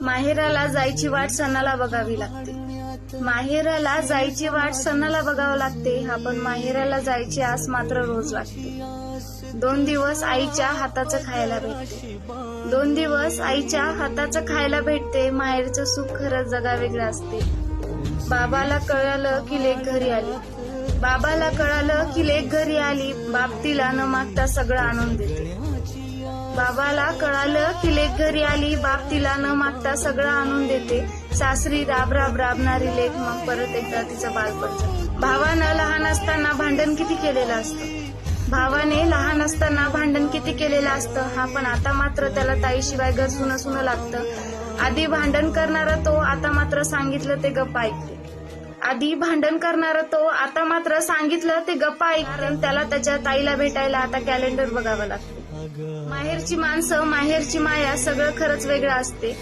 माहेराला जायची वाट सणाला बघावी लागते. माहेराला जायची वाट सणाला बघावं लागते, हा पण माहेराला जायची आस मात्र रोज लागते. 2 दिवस आईच्या हाताचं खायला भेटते. 2 दिवस आईच्या हाताचं खायला भेटते. माहेरचं सुख खरंच जगावेगळं असते. बाबाला कळालं की लेक घरी आली. बाबाला कळालं की लेक घरी आली. बाप तिला न मागता सगळं आणून देते. बाबाला कळालं की लेक घरी आली. बाप तिला न मागता सगळं आणून देते. सासरी राब राब राबणारी लेक मग परत एकदा तिचं बालपण जगते. भावानं लहान असताना भांडण किती केलेलं असतं. भावाने लहान असताना भांडण किती केलेलं असतं, हा पण आता मात्र त्याला ताईशिवाय घर सुनं सुनं लागतं. आधी भांडण करणारा तो, आता मात्र सांगितलं ते गप्पा ऐकते. आधी भांडण करणारा तो, आता मात्र सांगितलं ते गप्पा ऐकते. त्याला त्याच्या ताईला भेटायला आता कॅलेंडर बघावं लागतं. माहेरची माणसं, माहेरची माया, सगळं खरंच वेगळं असते.